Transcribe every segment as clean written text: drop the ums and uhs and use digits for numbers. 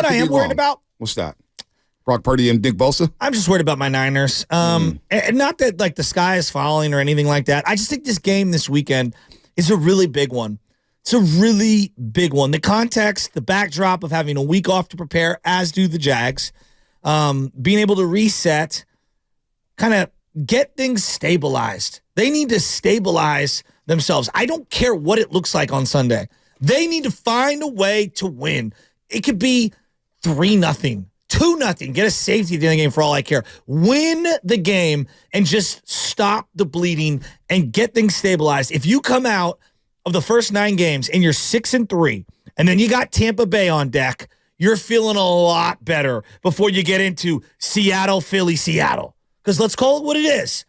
what I am worried about? What's that? Brock Purdy and Nick Bosa? I'm just worried about my Niners. And not that like the sky is falling or anything like that. I just think this game this weekend is a really big one. It's a really big one. The context, the backdrop of having a week off to prepare, as do the Jags, being able to reset, kind of get things stabilized. They need to stabilize themselves. I don't care what it looks like on Sunday. They need to find a way to win. It could be 3-0, 2-0. Get a safety at the end of the game for all I care. Win the game and just stop the bleeding and get things stabilized. If you come out of the first 9 games and you're 6-3, and then you got Tampa Bay on deck, you're feeling a lot better before you get into Seattle, Philly, Seattle. Because let's call it what it is.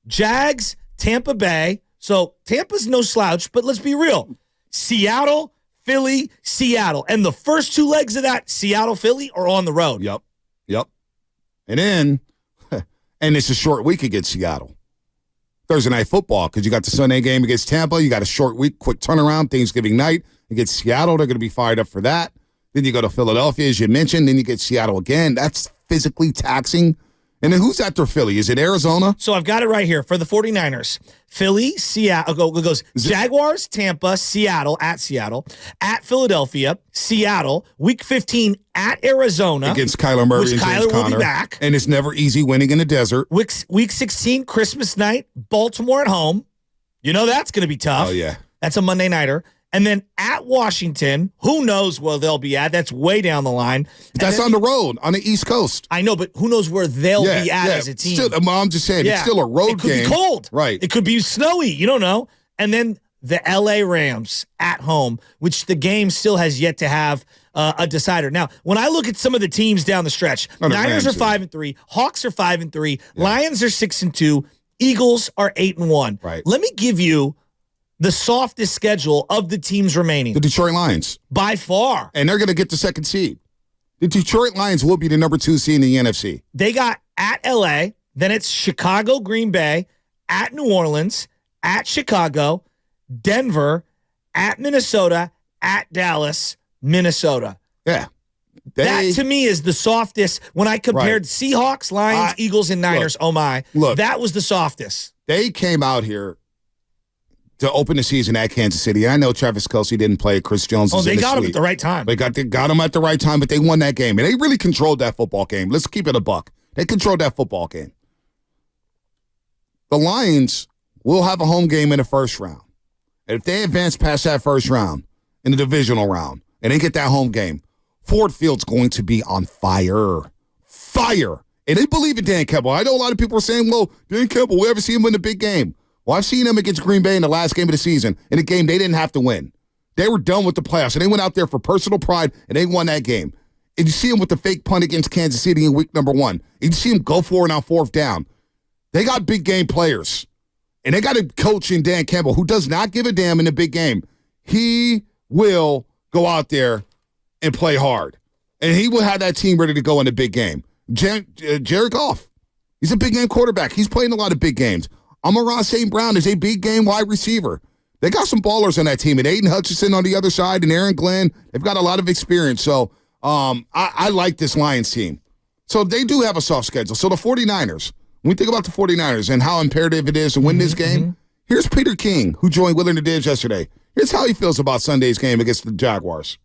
Jags, Tampa Bay. So Tampa's no slouch, but let's be real. Seattle, Philly, Seattle. And the first 2 legs of that, Seattle, Philly, are on the road. Yep. And then, and it's a short week against Seattle. Thursday Night Football, because you got the Sunday game against Tampa. You got a short week, quick turnaround, Thanksgiving night against Seattle. They're going to be fired up for that. Then you go to Philadelphia, as you mentioned. Then you get Seattle again. That's physically taxing. And then who's after Philly? Is it Arizona? So I've got it right here for the 49ers. Philly, Seattle, goes Jaguars, Tampa, Seattle, at Philadelphia, Seattle, week 15 at Arizona. Against Kyler Murray and James Kyler Conner. will be back. And it's never easy winning in the desert. Week 16, Christmas night, Baltimore at home. You know that's going to be tough. Oh, yeah. That's a Monday nighter. And then at Washington, who knows where they'll be at? That's way down the line. That's on the road, on the East Coast. I know, but who knows where they'll be at as a team? I'm just saying, it's still a road game. It could be cold. Right. It could be snowy. You don't know. And then the L.A. Rams at home, which the game still has yet to have a decider. Now, when I look at some of the teams down the stretch, Niners are 5-3, Hawks are 5-3, Lions are 6-2, Eagles are 8-1. Right. Let me give you the softest schedule of the teams remaining. The Detroit Lions. By far. And they're going to get the 2nd seed. The Detroit Lions will be the number 2 seed in the NFC. They got at L.A., then it's Chicago, Green Bay, at New Orleans, at Chicago, Denver, at Minnesota, at Dallas, Minnesota. Yeah. That, to me, is the softest. When I compared Seahawks, Lions, Eagles, and Niners, that was the softest. They came out here to open the season at Kansas City. I know Travis Kelce didn't play. Chris Jones was in the got him suite. at the right time. They got him at the right time, but they won that game. And they really controlled that football game. Let's keep it a buck. They controlled that football game. The Lions will have a home game in the first round. And if they advance past that first round in the divisional round and they get that home game, Ford Field's going to be on fire. Fire. And they believe in Dan Campbell. I know a lot of people are saying, well, Dan Campbell, we ever see him win a big game? Well, I've seen them against Green Bay in the last game of the season, in a game they didn't have to win. They were done with the playoffs, and they went out there for personal pride, and they won that game. And you see them with the fake punt against Kansas City in week number 1. And you see them go for it on 4th down. They got big game players, and they got a coach in Dan Campbell who does not give a damn in a big game. He will go out there and play hard, and he will have that team ready to go in the big game. Jared Goff, he's a big game quarterback. He's playing a lot of big games. Amon-Ra St. Brown is a big game wide receiver. They got some ballers on that team. And Aiden Hutchinson on the other side and Aaron Glenn, they've got a lot of experience. So I like this Lions team. So they do have a soft schedule. So the 49ers, when we think about the 49ers and how imperative it is to win this game, here's Peter King, who joined Will and the Diz yesterday. Here's how he feels about Sunday's game against the Jaguars.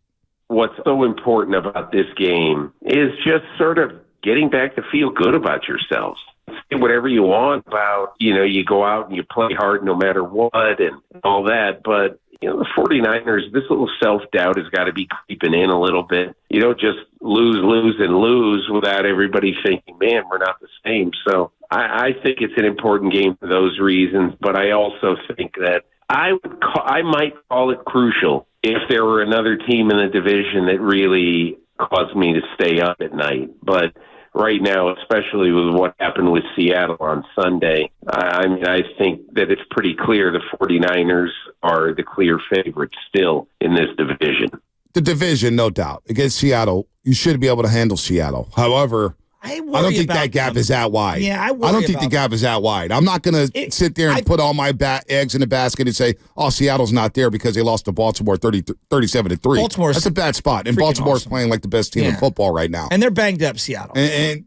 What's so important about this game is just sort of getting back to feel good about yourselves. Say whatever you want about, you go out and you play hard no matter what and all that. But, the 49ers, this little self-doubt has got to be creeping in a little bit. You don't just lose without everybody thinking, man, we're not the same. So I think it's an important game for those reasons. But I also think that I might call it crucial if there were another team in the division that really caused me to stay up at night. But right now, especially with what happened with Seattle on Sunday, I think that it's pretty clear the 49ers are the clear favorites still in this division. The division, no doubt. Against Seattle, you should be able to handle Seattle. However, I don't think that gap is that wide. Yeah, I don't think the gap is that wide. I'm not going to sit there and put all my eggs in the basket and say, oh, Seattle's not there because they lost to Baltimore 37-3. That's a bad spot. And Baltimore's playing like the best team in football right now. And they're banged up, Seattle. And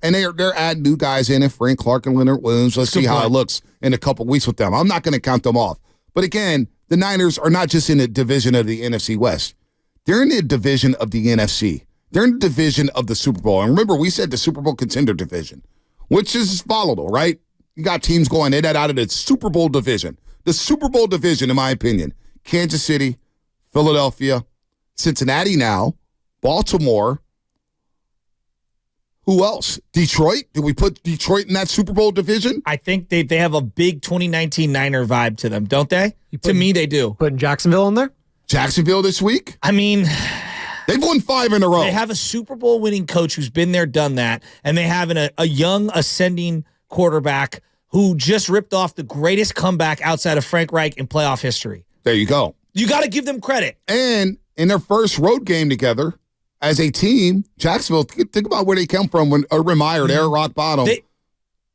they're adding new guys in, and Frank Clark and Leonard Williams. Let's see how it looks in a couple weeks with them. I'm not going to count them off. But again, the Niners are not just in the division of the NFC West. They're in the division of the NFC. They're in the division of the Super Bowl. And remember, we said the Super Bowl contender division, which is volatile, right? You got teams going in and out of the Super Bowl division. The Super Bowl division, in my opinion, Kansas City, Philadelphia, Cincinnati now, Baltimore. Who else? Detroit? Did we put Detroit in that Super Bowl division? I think they have a big 2019 Niner vibe to them, don't they? To me, they do. Putting Jacksonville in there? Jacksonville this week? I mean, they've won 5 in a row. They have a Super Bowl winning coach who's been there, done that, and they have a young ascending quarterback who just ripped off the greatest comeback outside of Frank Reich in playoff history. There you go. You got to give them credit. And in their first road game together as a team, Jacksonville, think about where they come from when Urban Meyer, they're at rock bottom.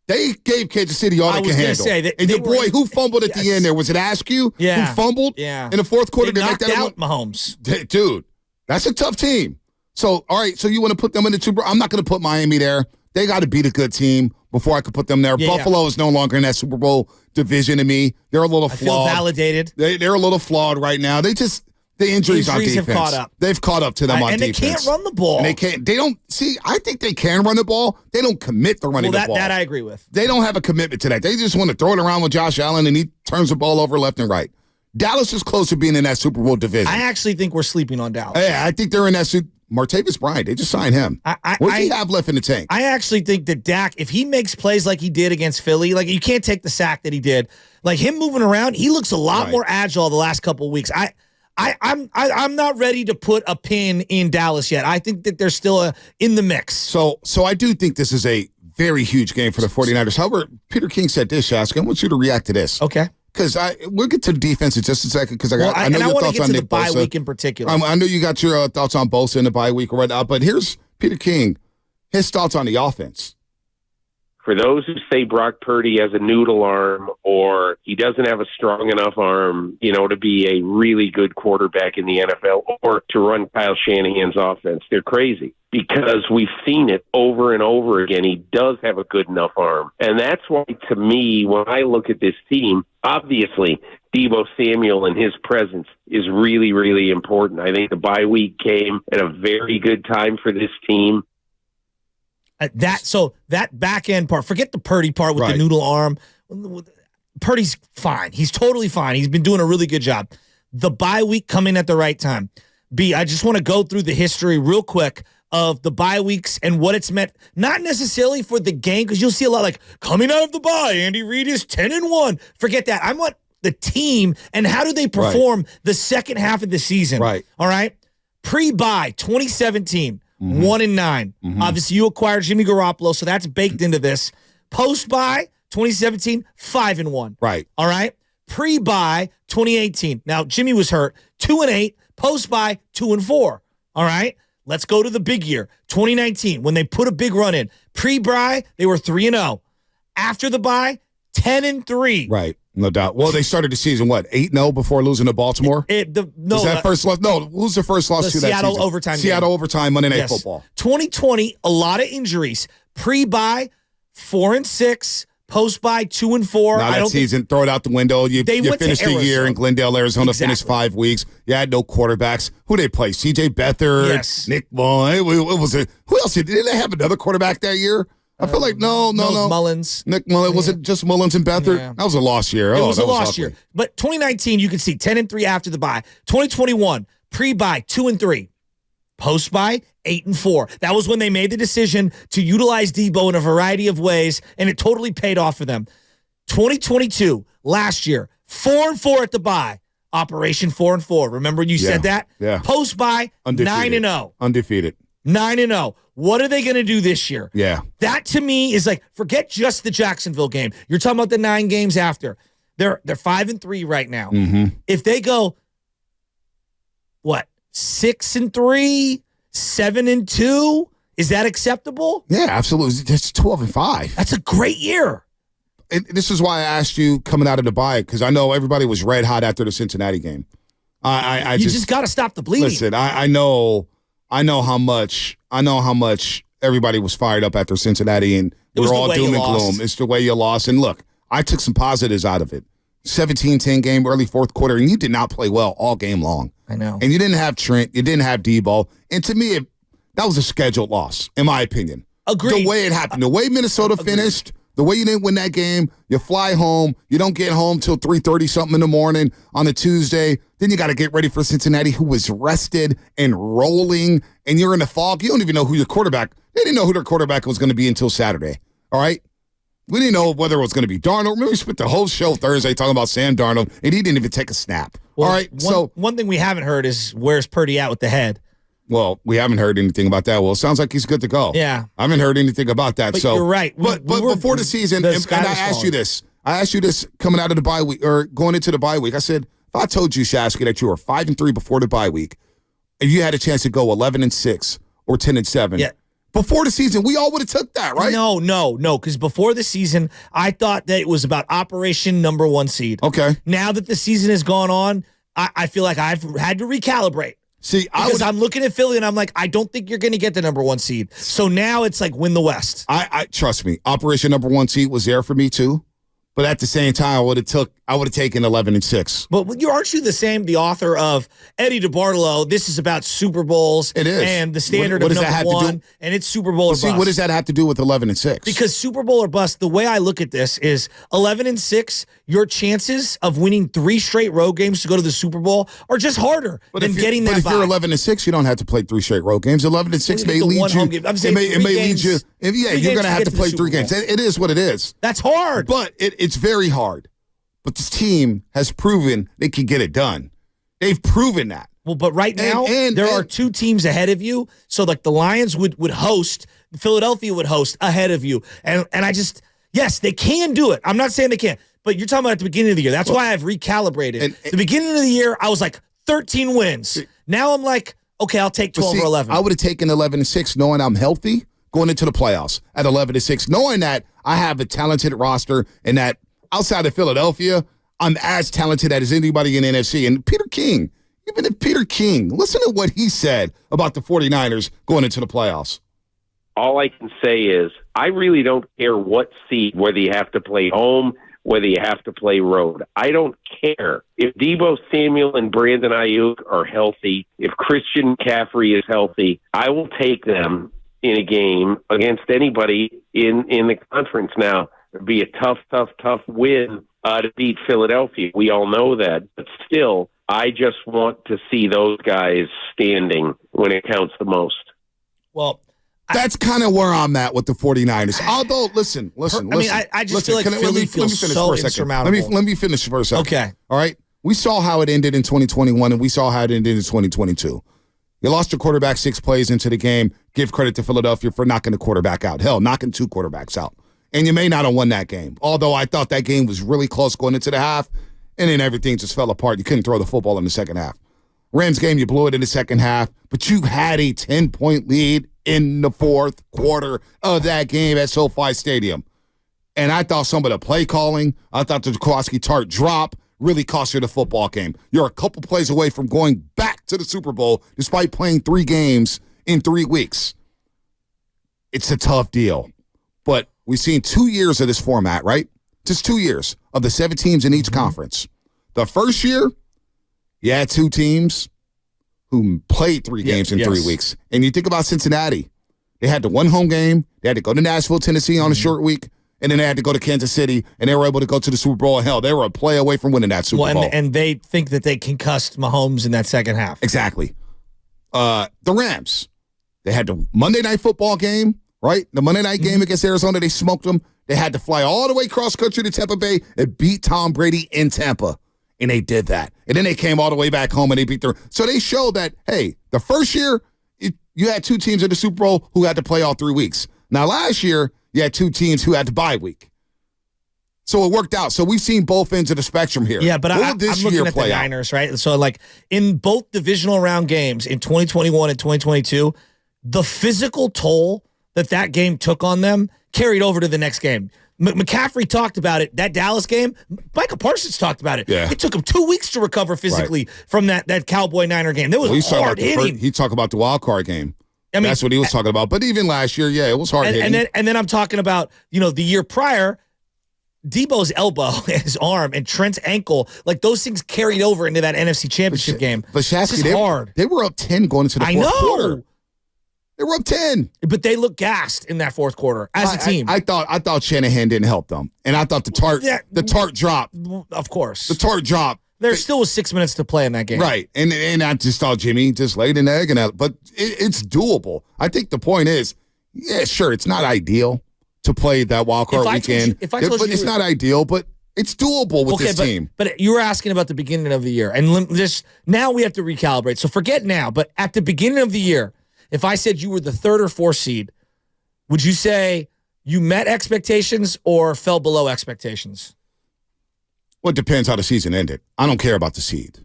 They gave Kansas City all they could handle. And your boy, who fumbled at the end there? Was it Askew? Yeah. Who fumbled? Yeah. In the fourth quarter? They knocked out Mahomes. Dude, that's a tough team. So, all right, so you want to put them in the Super Bowl? I'm not going to put Miami there. They got to beat a good team before I could put them there. Yeah, Buffalo is no longer in that Super Bowl division to me. They're a little flawed. I feel validated. They're a little flawed right now. The injuries on defense. Have caught up. They've caught up to them on defense. And they can't run the ball. And I think they can run the ball. They don't commit to running the ball. That I agree with. They don't have a commitment to that. They just want to throw it around with Josh Allen, and he turns the ball over left and right. Dallas is close to being in that Super Bowl division. I actually think we're sleeping on Dallas. Yeah, I think they're in that Martavis Bryant, they just signed him. What does he have left in the tank? I actually think that Dak, if he makes plays like he did against Philly, like you can't take the sack that he did. Like him moving around, he looks a lot more agile the last couple of weeks. I'm not ready to put a pin in Dallas yet. I think that they're still in the mix. So I do think this is a very huge game for the 49ers. However, Peter King said this, Shaska. I want you to react to this. Okay. Because we'll get to the defense in just a second. Because I know your thoughts on Nick Bosa. I want to get to the bye week in particular. I know you got your thoughts on Bosa in the bye week right now. But here's Peter King, his thoughts on the offense. For those who say Brock Purdy has a noodle arm or he doesn't have a strong enough arm, to be a really good quarterback in the NFL or to run Kyle Shanahan's offense, they're crazy. Because we've seen it over and over again. He does have a good enough arm. And that's why, to me, when I look at this team, obviously, Deebo Samuel and his presence is really, really important. I think the bye week came at a very good time for this team. That back end part, forget the Purdy part with the noodle arm. Purdy's fine. He's totally fine. He's been doing a really good job. The bye week coming at the right time. I just want to go through the history real quick of the bye weeks and what it's meant, not necessarily for the game, because you'll see a lot like coming out of the bye, Andy Reid is 10-1. Forget that. I want the team and how do they perform the second half of the season. Right. All right. Pre-bye 2017, 1-9. Obviously, you acquired Jimmy Garoppolo, so that's baked into this. Post-bye 2017, 5-1. Right. All right. Pre-bye 2018. Now Jimmy was hurt, 2-8. Post-bye 2-4. All right. Let's go to the big year, 2019, when they put a big run in. Pre-bye, they were 3-0. After the bye, 10-3. Right, no doubt. Well, they started the season, 8-0 before losing to Baltimore? Was that first loss? No, who's the first loss to that Seattle season? overtime Seattle game. overtime, Monday Night Football. 2020, a lot of injuries. Pre-bye, 4-6. Post-bye, 2-4. Now that season, throw it out the window. You finished the year in Glendale, Arizona, finished 5 weeks. You had no quarterbacks. Who they play? C.J. Beathard, Nick Mullins. Who else? Did they have another quarterback that year? I feel like no. Mullins. Nick Mullins. Was it just Mullins and Beathard? Yeah. That was a lost year. It was a lost year. But 2019, you can see 10-3 after the bye. 2021, pre-bye, 2-3. Post-bye, 8-4. That was when they made the decision to utilize Deebo in a variety of ways, and it totally paid off for them. 2022, last year, 4-4 at the bye. Operation 4-4. Remember you said that? Yeah. Post-bye, 9-0. Undefeated. 9-0. What are they going to do this year? Yeah. That to me is like, forget just the Jacksonville game. You're talking about the 9 games after. They're 5-3 right now. If they go, 6-3, 7-2, Is that acceptable? Yeah, absolutely. It's 12-5. That's a great year. And this is why I asked you coming out of the bye, because I know everybody was red hot after the Cincinnati game. I You just got to stop the bleeding. Listen, I know how much everybody was fired up after Cincinnati, and we're all doom and gloom. It's the way you lost. And look, I took some positives out of it. 17-10 game, early fourth quarter, and you did not play well all game long. I know. And you didn't have Trent, you didn't have Debo, and to me, that was a scheduled loss, in my opinion. Agreed. The way it happened, the way Minnesota finished, the way you didn't win that game, you fly home, you don't get home till 3:30 something in the morning on a Tuesday. Then you got to get ready for Cincinnati, who was rested and rolling, and you're in the fog. You don't even know who your quarterback. They didn't know who their quarterback was going to be until Saturday. All right, we didn't know whether it was going to be Darnold. Remember, we spent the whole show Thursday talking about Sam Darnold, and he didn't even take a snap. Well, all right, one thing we haven't heard is where's Purdy at with the head. Well, we haven't heard anything about that. Well, it sounds like he's good to go. Yeah. I haven't heard anything about that. But so you're right. But before the season, and I asked you this coming out of the bye week or going into the bye week. I said, if I told you, Shasky, that you were 5-3 before the bye week, and you had a chance to go 11-6 or 10-7. Yeah. Before the season, we all would have took that, right? No. Because before the season, I thought that it was about Operation number 1 seed. Okay. Now that the season has gone on, I feel like I've had to recalibrate. See, I'm looking at Philly and I'm like, I don't think you're going to get the number 1 seed. So now it's like win the West. I trust me. Operation number 1 seed was there for me too, but at the same time, I would have taken 11-6. But aren't you the author of Eddie DeBartolo? This is about Super Bowls. It is, and the standard what of does that number have to 1, do? and it's Super Bowl or bust. What does that have to do with 11-6? Because Super Bowl or bust. The way I look at this is 11-6. Your chances of winning 3 straight road games to go to the Super Bowl are just harder than getting that. But if you're 11-6, you don't have to play 3 straight road games. 11-6 may lead you. I'm saying it may lead you. You're going to have to play 3 games. It is what it is. That's hard. But it's very hard. But this team has proven they can get it done. They've proven that. Well, but right now, there are 2 teams ahead of you. So, like, the Lions would host, Philadelphia would host ahead of you. And I just, yes, they can do it. I'm not saying they can't. But you're talking about at the beginning of the year. That's why I've recalibrated. The beginning of the year, I was like 13 wins. Now I'm like, okay, I'll take 12 or 11. I would have taken 11-6 knowing I'm healthy going into the playoffs at 11-6, knowing that I have a talented roster and that outside of Philadelphia, I'm as talented as anybody in the NFC. And Peter King, even if Peter King, listen to what he said about the 49ers going into the playoffs. All I can say is I really don't care what seed, whether you have to play home, whether you have to play road. I don't care. If Debo Samuel and Brandon Ayuk are healthy, if Christian McCaffrey is healthy, I will take them in a game against anybody in the conference. Now, it'd be a tough win to beat Philadelphia. We all know that. But still, I just want to see those guys standing when it counts the most. Well, that's kind of where I'm at with the 49ers. Although, listen. I mean, I just feel like Philly feels so insurmountable. Let me finish for a second. Okay. All right? We saw how it ended in 2021, and we saw how it ended in 2022. You lost your quarterback 6 plays into the game. Give credit to Philadelphia for knocking the quarterback out. Hell, knocking 2 quarterbacks out. And you may not have won that game. Although I thought that game was really close going into the half, and then everything just fell apart. You couldn't throw the football in the second half. Rams game, you blew it in the second half, but you had a 10-point lead in the fourth quarter of that game at SoFi Stadium. And I thought some of the play calling, I thought the Jaworski Tart drop really cost you the football game. You're a couple plays away from going back to the Super Bowl despite playing 3 games in 3 weeks. It's a tough deal. But we've seen 2 years of this format, right? Just 2 years of the 7 teams in each conference. The first year, you had 2 teams who played 3 games in 3 weeks. And you think about Cincinnati. They had the 1 home game. They had to go to Nashville, Tennessee on a short week. And then they had to go to Kansas City, and they were able to go to the Super Bowl. Hell, they were a play away from winning that Super Bowl. And they think that they concussed Mahomes in that second half. Exactly. The Rams, they had the Monday Night Football game, right? The Monday night game against Arizona, they smoked them. They had to fly all the way cross country to Tampa Bay and beat Tom Brady in Tampa. And they did that. And then they came all the way back home and they beat their. So they showed that, hey, the first year, you had 2 teams in the Super Bowl who had to play all 3 weeks. Now, last year, you had 2 teams who had to bye week. So it worked out. So we've seen both ends of the spectrum here. Yeah, but I'm looking at the Niners, right? So, like, in both divisional round games in 2021 and 2022, the physical toll that game took on them carried over to the next game. McCaffrey talked about it. That Dallas game, Michael Parsons talked about it. Yeah. It took him 2 weeks to recover physically from that Cowboy-Niner game. That was hard hitting. He talked about the wild card game. I mean, that's what he was talking about. But even last year, it was hard hitting. And then I'm talking about, the year prior, Debo's elbow and his arm and Trent's ankle, like those things carried over into that NFC Championship game. But Shasky, they were up 10 going into the fourth quarter. They were up 10. But they looked gassed in that fourth quarter as a team. I thought Shanahan didn't help them. And I thought the tart drop. Of course. The tart drop. There still was 6 minutes to play in that game. Right. And I just thought Jimmy just laid an egg. But it's doable. I think the point is, sure, it's not ideal to play that wild card weekend. But it's not ideal, but it's doable with this team. But you were asking about the beginning of the year. And now we have to recalibrate. So forget now. But at the beginning of the year, if I said you were the 3rd or 4th seed, would you say you met expectations or fell below expectations? Well, it depends how the season ended. I don't care about the seed.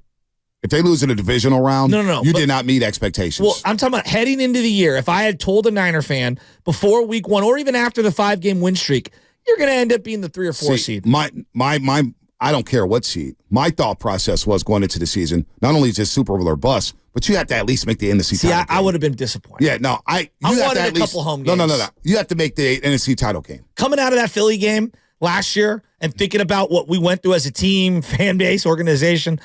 If they lose in a divisional round, you did not meet expectations. Well, I'm talking about heading into the year. If I had told a Niner fan before week 1 or even after the 5-game win streak, you're going to end up being the 3 or 4 seed. I don't care what seed. My thought process was going into the season, not only is this Super Bowl or bust, but you have to at least make the NFC title game. I would have been disappointed. Yeah, no. I wanted a couple home games. No. You have to make the NFC title game. Coming out of that Philly game last year and thinking about what we went through as a team, fan base, organization,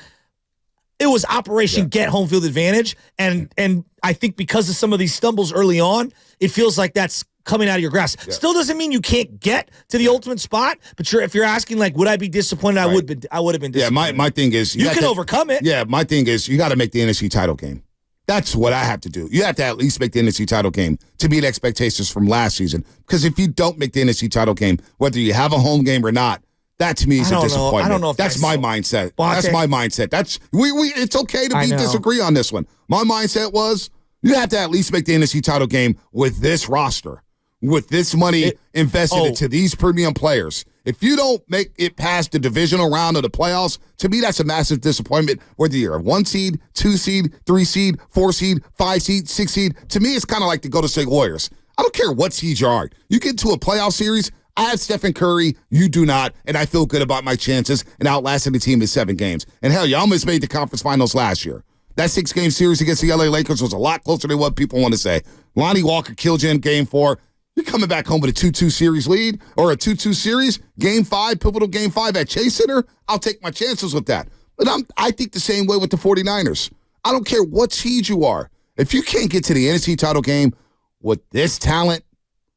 it was Operation Get Home Field Advantage. And I think because of some of these stumbles early on, it feels like that's coming out of your grasp. Yeah. Still doesn't mean you can't get to the ultimate spot, but if you're asking, like, would I be disappointed? I would have been disappointed. Yeah, my thing is... You can overcome it. Yeah, my thing is you got to make the NFC title game. That's what I have to do. You have to at least make the NFC title game to meet expectations from last season. Because if you don't make the NFC title game, whether you have a home game or not, that to me is a disappointment. I don't know if that's my mindset. That's my mindset. That's it's okay to disagree on this one. My mindset was you have to at least make the NFC title game with this roster, with this money invested into these premium players. If you don't make it past the divisional round of the playoffs, to me, that's a massive disappointment. Whether you're a 1 seed, 2 seed, 3 seed, 4 seed, 5 seed, 6 seed, to me, it's kind of like the Golden State Warriors. I don't care what seed you are. You get to a playoff series, I have Stephen Curry, you do not, and I feel good about my chances in outlasting the team in 7 games. And hell, you almost made the conference finals last year. That 6-game series against the LA Lakers was a lot closer than what people want to say. Lonnie Walker killed you in game 4. You're coming back home with a 2-2 series lead or a 2-2 series, game 5, pivotal game 5 at Chase Center. I'll take my chances with that. But I think the same way with the 49ers. I don't care what seed you are. If you can't get to the NFC title game with this talent,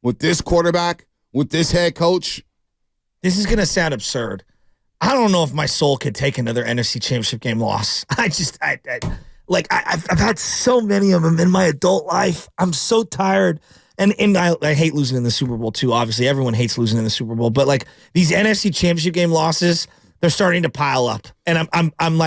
with this quarterback, with this head coach. This is going to sound absurd. I don't know if my soul could take another NFC Championship game loss. I've had so many of them in my adult life. I'm so tired. And I hate losing in the Super Bowl too. Obviously, everyone hates losing in the Super Bowl. But like these NFC Championship game losses, they're starting to pile up. And I'm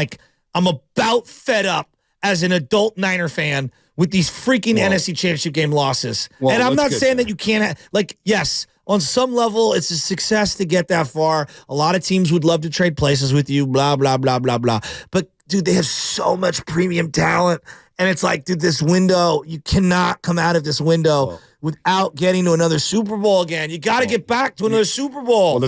about fed up as an adult Niner fan with these freaking NFC Championship game losses. Well, and I'm not saying that you can't yes, on some level, it's a success to get that far. A lot of teams would love to trade places with you, blah, blah, blah, blah, blah. But dude, they have so much premium talent. And it's like, dude, this window, you cannot come out of this window without getting to another Super Bowl again. You got to get back to another Super Bowl. Well,